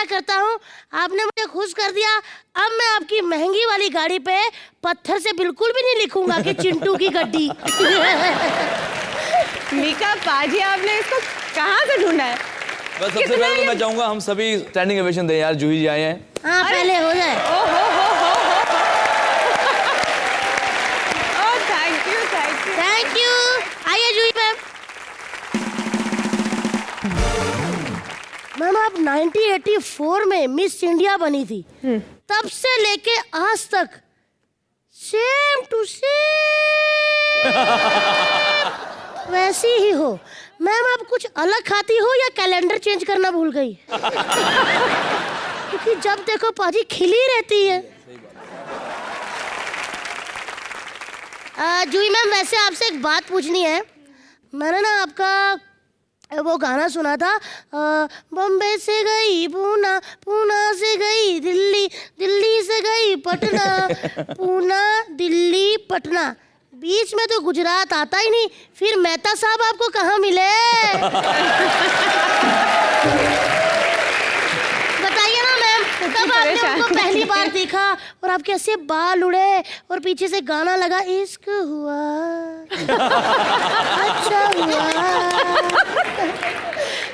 वादा करता हूँ, आपने मुझे खुश कर दिया। अब मैं आपकी महंगी वाली गाड़ी पे पत्थर से बिल्कुल भी नहीं लिखूंगा कि चिंटू की गड्डी। मीका पाजी, आपने इसको कहाँ से ढूंढा है? बस सबसे पहले तो मैं चाहूंगा हम सभी स्टैंडिंग ओवेशन दें यार, जूही जी आए हैं। हाँ पहले हो जाए। Thank you thank you thank you. आइए जूही मैम। मैम आप 1984 में मिस इंडिया बनी थी, तब से लेके आज तक सेम टू सेम वैसी ही हो। मैम आप कुछ अलग खाती हो या कैलेंडर चेंज करना भूल गई? क्योंकि जब देखो पाजी खिली रहती है। जूही मैम वैसे आपसे एक बात पूछनी है। मैंने ना आपका वो गाना सुना था, बॉम्बे से गई पूना, पूना से गई दिल्ली, दिल्ली से गई पटना, पूना दिल्ली पटना, बीच में तो गुजरात आता ही नहीं। फिर मेहता साहब आपको कहाँ मिले? बताइए ना मैम, कब आपने उनको पहली बार देखा और आपके ऐसे बाल उड़े और पीछे से गाना लगा, इश्क हुआ अच्छा हुआ,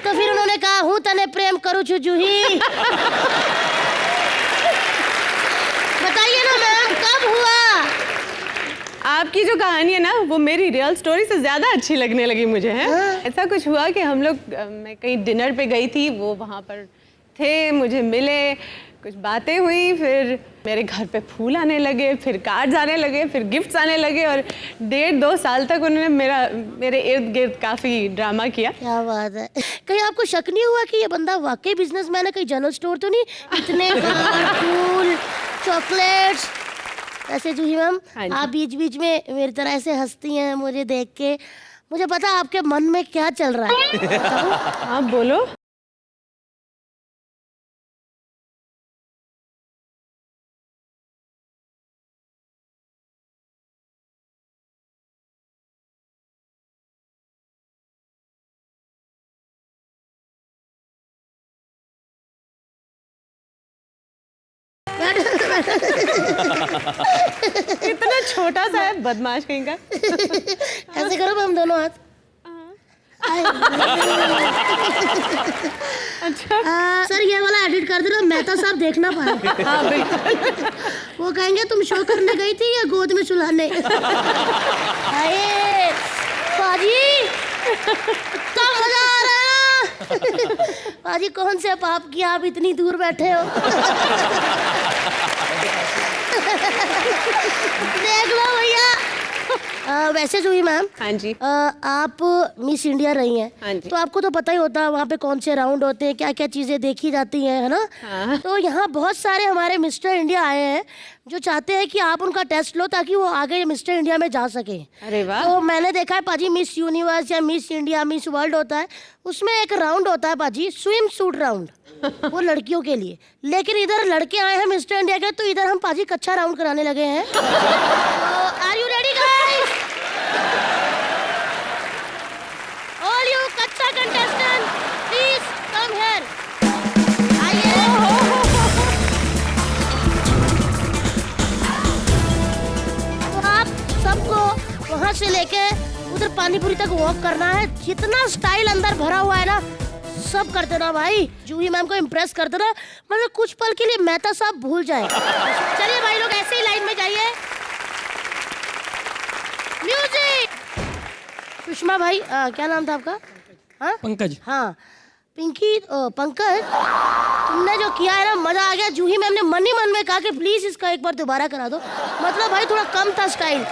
तो फिर उन्होंने कहा हूँ तने प्रेम करूँ छु जूही। बताइए ना मैम कब हुआ? आपकी जो कहानी है ना वो मेरी रियल स्टोरी से ज़्यादा अच्छी लगने लगी मुझे है। ऐसा कुछ हुआ कि हम लोग, मैं कहीं डिनर पे गई थी, वो वहाँ पर थे, मुझे मिले, कुछ बातें हुई, फिर मेरे घर पे फूल आने लगे, फिर कार्ड्स आने लगे, फिर गिफ्ट्स आने लगे और 1.5-2 साल तक उन्होंने मेरे इर्द गिर्द काफ़ी ड्रामा किया। क्या बात है। कहीं आपको शक नहीं हुआ कि ये बंदा वाकई बिजनेसमैन है? कहीं जनरल स्टोर तो नहीं? इतने फूल चॉकलेट्स। ऐसे जूही मैम आप बीच बीच में मेरी तरह ऐसे हंसती हैं मुझे देख के, मुझे पता आपके मन में क्या चल रहा है। हाँ बोलो। इतना छोटा सा है बदमाश कहीं का। ऐसे करो हम दोनों हाथ। अच्छा सर ये वाला एडिट कर देना, मेहता साहब देखना पाए। हाँ बिल्कुल। वो कहेंगे तुम शो करने गई थी या गोद में सुलाने? आए पाजी कब मजा आ रहा है? पाजी कौन से पाप किया आप इतनी दूर बैठे हो? देख लो भैया। वैसे जूही मैम, हाँ जी, आप मिस इंडिया रही हैं, हाँ जी, तो आपको तो पता ही होता है वहाँ पे कौन से राउंड होते हैं, क्या क्या चीजें देखी जाती हैं, है ना? हाँ। तो यहाँ बहुत सारे हमारे मिस्टर इंडिया आए हैं जो चाहते हैं कि आप उनका टेस्ट लो ताकि वो आगे मिस्टर इंडिया में जा सके। अरे वाह। तो मैंने देखा है पाजी मिस यूनिवर्स या मिस इंडिया, मिस वर्ल्ड होता है, उसमें एक राउंड होता है पाजी स्विम सूट राउंड, वो लड़कियों के लिए। लेकिन इधर लड़के आए हैं मिस्टर इंडिया के, तो इधर हम पाजी कच्चा राउंड कराने लगे हैं। Are you ready guys? All you कच्चा कंटेस्टेंट प्लीज कम हियर। आइए। तो आप सबको वहां से लेके उधर पानीपुरी तक वॉक करना है। जितना स्टाइल अंदर भरा हुआ है ना सब कर देना भाई। जूही मैम को इम्प्रेस कर देना, मतलब कुछ पल के लिए मेहता साहब भूल जाए। चलिए भाई लोग ऐसे ही लाइन में जाइए। म्यूजिक। सुषमा भाई, क्या नाम था आपका? हाँ पंकज। हाँ पिंकी, पंकज, तुमने जो किया है ना मजा आ गया। जूही मैम ने मन ही मन में कहा कि प्लीज इसका एक बार दोबारा करा दो, मतलब भाई थोड़ा कम था स्टाइल।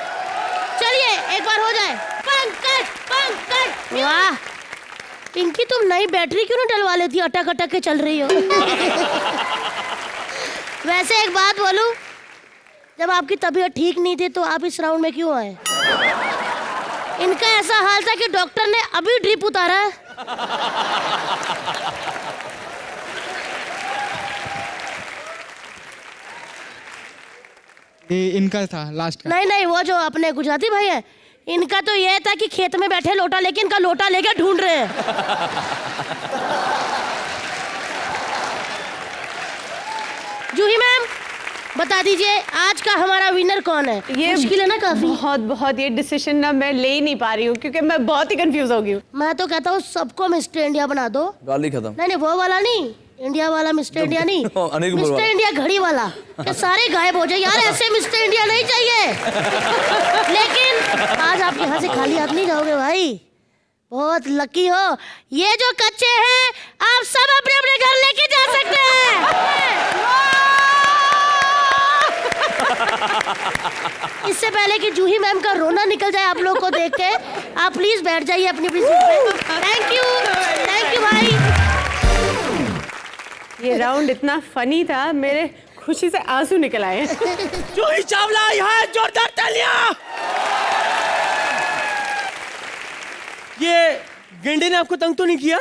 चलिए एक बार हो जाए। पंकज पंकज। वाह पिंकी, तुम नई बैटरी क्यों नहीं डलवा लेती, अटक अटक के चल रही हो। वैसे एक बात बोलूं, जब आपकी तबीयत ठीक नहीं थी तो आप इस राउंड में क्यों आए? इनका ऐसा हाल था कि डॉक्टर ने अभी ड्रिप उतारा है। ये इनका था लास्ट का। नहीं नहीं, वो जो अपने गुजराती भाई है, इनका तो ये था कि खेत में बैठे लोटा लेके इनका लोटा लेके ढूंढ रहे हैं। जूही मैम बता दीजिए आज का हमारा विनर कौन है? ये मुश्किल है ना काफी। बहुत बहुत ये डिसीजन ना मैं ले ही नहीं पा रही हूँ क्योंकि मैं बहुत ही कंफ्यूज हो गई हूँ। मैं तो कहता हूँ सबको मिस्टर इंडिया बना दो। गाली खत्म। नहीं वो वाला नहीं, इंडिया वाला मिस्टर इंडिया नहीं, अनिल कपूर मिस्टर वाला। इंडिया घड़ी वाला कि सारे गायब हो जाए। यार ऐसे मिस्टर इंडिया नहीं चाहिए। लेकिन आज आप यहाँ से खाली हाथ नहीं जाओगे भाई, बहुत लकी हो। ये जो कच्चे हैं आप सब अपने अपने घर लेके जा सकते हैं। इससे पहले कि जूही मैम का रोना निकल जाए आप लोग को देख के, आप प्लीज बैठ जाइए अपनी अपनी सीट पे। थैंक यू भाई। ये राउंड इतना फनी था, मेरे खुशी से आंसू निकल आए। जूही चावला यहाँ जोरदार तालियां। ये गेंडे ने आपको तंग तो नहीं किया?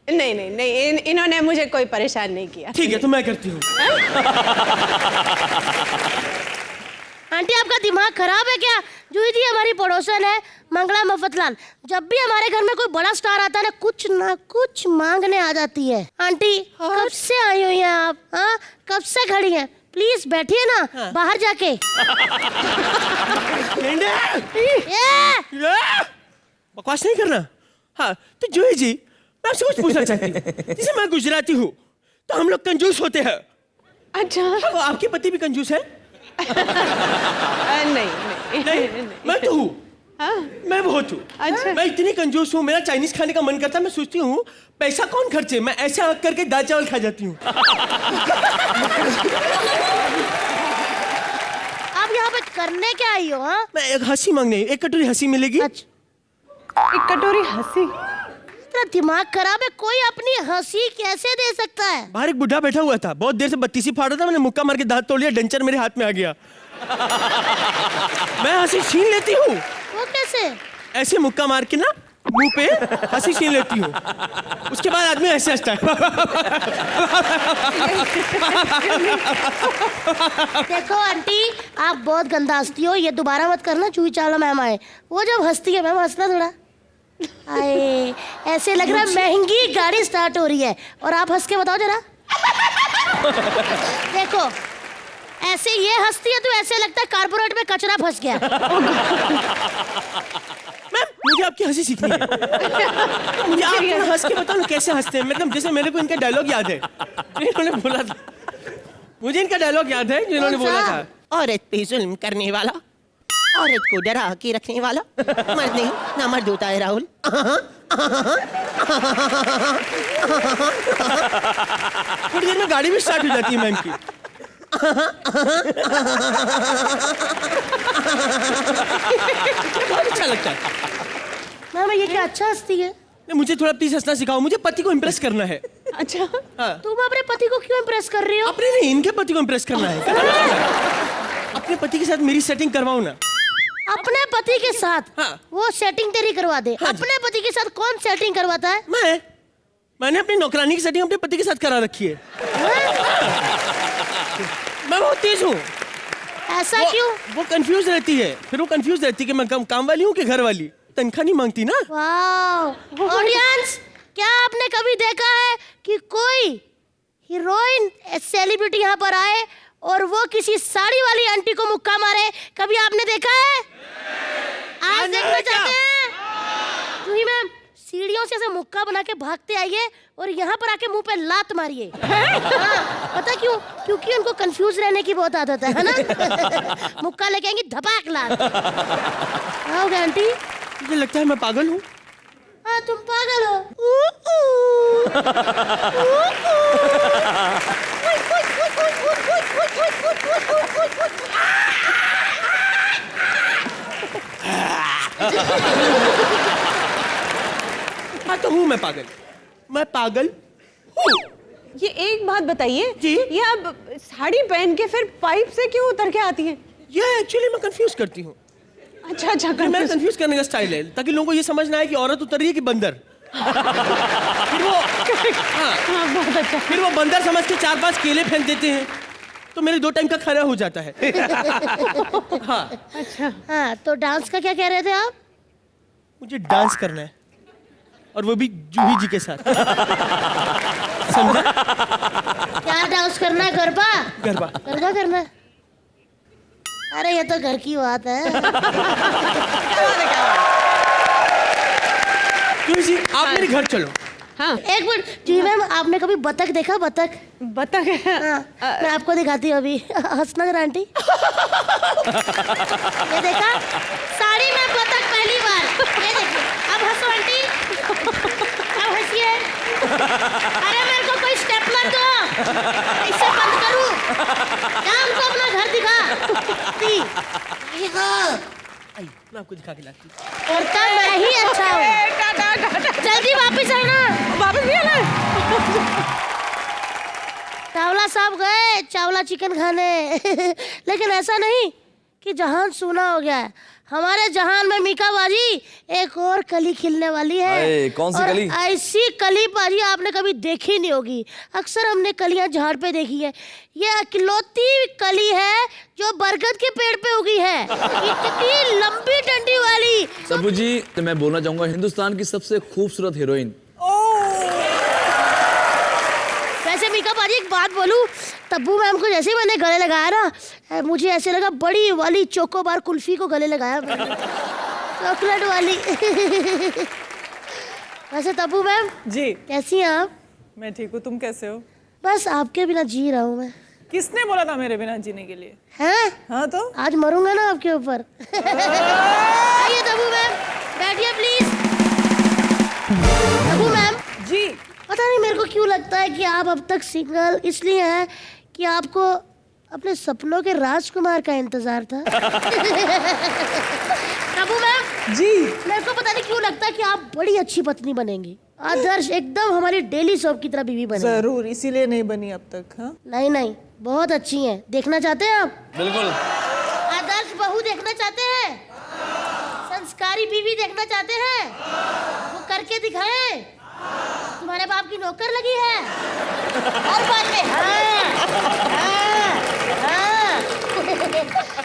नहीं, इन्होंने मुझे कोई परेशान नहीं किया। ठीक है तो मैं करती हूँ। आंटी आपका दिमाग खराब है क्या? जूही जी हमारी पड़ोसन है मंगला मफतलाल। जब भी हमारे घर में कोई बड़ा स्टार आता है ना कुछ मांगने आ जाती है। आंटी कब से आई हुई हैं आप? हाँ कब से खड़ी हैं? प्लीज बैठिए ना। बाहर जाके। गेंडे ये बकवास नहीं करना। हाँ तो जूही जी मैं आपसे कुछ पूछना चाहती हूँ। जैसे मैं गुजराती हूँ तो हम लोग कंजूस होते हैं। अच्छा। वो आपके पति भी कंजूस है? नहीं। मैं तो हूँ। हाँ? मैं बहुत हूँ। अच्छा। मैं इतनी कंजूस हूँ, मेरा चाइनीज खाने का मन करता है, मैं सोचती हूँ पैसा कौन खर्चे, मैं ऐसे आग करके दाल चावल खा जाती हूँ। आप यहाँ पे करने क्या आई हो? हाँ मैं एक हंसी मांगने, एक कटोरी हंसी मिलेगी? अच्छा एक कटोरी हंसी? तेरा दिमाग खराब है, कोई अपनी हंसी कैसे दे सकता है? बाहर एक बुढ़ा बैठा हुआ था, बहुत देर से बत्तीसी फाड़ रहा था, मैंने मुक्का मार के दांत तोड़ लिया, डंचर मेरे हाथ में आ गया। मैं हंसी छीन लेती हूँ। वो कैसे? ऐसे मुक्का मार के ना मुंह पे हंसी छीन लेती हूँ, उसके बाद आदमी ऐसे हंसता है। देखो आंटी आप बहुत गंदा हंसती हो, ये दोबारा मत करना। जूही चावला मैम आए, वो जब हंसती है मैम हंसना थोड़ा। आए ऐसे लग रहा है महंगी गाड़ी स्टार्ट हो रही है और आप हंस के बताओ जरा। देखो ऐसे ये हंसती है तो ऐसे लगता है कारपोरेट में कचरा फंस गया। मैम मुझे आपकी हंसी सीखनी है। मुझे आप थोड़ा हंस के बताओ ना कैसे हंसते हैं। मतलब जैसे मेरे को इनका डायलॉग याद है जो इन्होंने बोला था। मुझे इनका डायलॉग याद है जो इन्होंने बोला था। औरत पे जुल्म करने वाला, औरत को डरा के रखने वाला, मर्द नहीं ना मर्द होता है राहुल। थोड़ी देर में गाड़ी भी स्टार्ट हो जाती है मैम की। बहुत अच्छा लगता है। मैम ये क्या अच्छा हंसती है? नहीं, मुझे थोड़ा प्लीज हंसना सिखाओ, मुझे पति को इम्प्रेस करना है। अच्छा। हाँ। तुम अपने पति को क्यों इम्प्रेस कर रही हो? अपने नहीं, इनके पति को इम्प्रेस करना है। अपने पति के साथ मेरी सेटिंग करवाओ ना। अपने पति के साथ? हाँ। वो सेटिंग तेरी करवा दे। हाँ अपने पति के साथ कौन सेटिंग करवाता है? मैंने अपनी नौकरानी की सेटिंग अपने पति के साथ करा रखी है। मैं बहुत तेज हूँ। ऐसा क्यों? वो कंफ्यूज रहती है, फिर वो कंफ्यूज रहती है कि मैं काम वाली हूँ कि घर वाली। तनख्वाह नहीं मांगती ना। वाह ऑडियंस, क्या आपने कभी देखा है कि कोई हीरोइन सेलिब्रिटी यहाँ पर आए और वो किसी साड़ी वाली आंटी को मुक्का मारे? कभी आपने देखा है? आज देखना चाहते हैं? जूही मैम सीढ़ियों से ऐसे मुक्का बना के भागते आइए और यहाँ पर आके मुंह पे लात मारिए। हाँ, पता क्यों? क्योंकि उनको कंफ्यूज रहने की बहुत आदत है ना। मुक्का लेके आएंगी धपाक लात। आओगे आंटी? मुझे लगता है मैं पागल हूँ। हाँ तुम पागल हो। हाँ तो हूँ मैं पागल हूँ। ये एक बात बताइए जी? ये आप साड़ी पहन के फिर पाइप से क्यों उतर के आती हैं? ये एक्चुअली मैं कंफ्यूज करती हूँ। अच्छा मेरा कंफ्यूज करने का स्टाइल है ताकि लोगों को ये समझ ना आए कि औरत उतर रही है कि बंदर। फिर वो हाँ, बहुत अच्छा। फिर वो बंदर समझ के 4-5 केले फेंक देते हैं तो मेरे 2 टाइम का खाना हो जाता है। हाँ। अच्छा। हाँ तो डांस का क्या कह रहे थे आप? मुझे डांस करना है और वो भी जूही जी के साथ। समझा? क्या डांस करना है गरबा? गरबा। गरबा करना है? अरे ये तो घर की बात है। क्यों जी आप मेरे घर चलो। हाँ एक मिनट जी मैम, आपने कभी बतख देखा? बतख? बतख हाँ, मैं आपको दिखाती हूँ अभी। हंसना जरा आंटी। ये देखा? साड़ी में बतख पहली बार। ये देखिए, अब हंसो आंटी। अब हंसिए। अरे मेरे को कोई स्टेपलर दो, इससे बंद करूँ। क्या हमको अपना घर दिखा? आई, मैं आपको दिखा के लाती हूँ। करता मैं ही अच्छा हूँ। जल्दी वापस आना। वापस भी आना है? चावला साहब गए चावला चिकन खाने। लेकिन ऐसा नहीं कि जहान सूना हो गया है। हमारे जहान में मीका बाजी एक और कली खिलने वाली है। अरे, कौन सी और कली? ऐसी कली बाजी आपने कभी देखी नहीं होगी। अक्सर हमने कलियां झाड़ पे देखी है, ये अकलौती कली है जो बरगद के पेड़ पे उगी है। इतनी लंबी डंडी वाली। सब्बू जी मैं बोलना चाहूंगा हिंदुस्तान की सबसे खूबसूरत हीरोइन। वैसे मीका बाजी एक बात बोलूं, तब्बू मैम को जैसे ही मैंने गले लगाया ना, मुझे ऐसे लगा बड़ी वाली चोकोबार कुल्फी को गले लगाया मैंने। चॉकलेट वाली। वैसे तब्बू मैम जी कैसी हैं आप? मैं ठीक हूँ, तुम कैसे हो? बस आपके बिना जी रहा हूँ मैं। किसने बोला था मेरे बिना जीने के लिए? हैं? हाँ तो आज मरूंगा ना आपके ऊपर। आइए तब्बू मैम, बैठिए प्लीज। तब्बू मैम, जी पता नहीं मेरे को क्यों लगता है कि आप अब तक सिंगल इसलिए हैं कि आपको अपने सपनों के राजकुमार का इंतजार था। तब्बू मैम जी मेरे को पता नहीं क्यों लगता है कि आप बड़ी अच्छी पत्नी बनेंगी। आदर्श एकदम हमारी डेली सोप की तरह बीवी बनेंगी। जरूर, इसीलिए नहीं बनी अब तक। हाँ नहीं नहीं, बहुत अच्छी हैं। देखना चाहते हैं आप? बिल्कुल। आदर्श बहू देखना चाहते हैं? संस्कारी बीवी देखना चाहते हैं? वो करके दिखाएं। तुम्हारे बाप की नौकर लगी है और बाद में हाँ, हाँ, हाँ।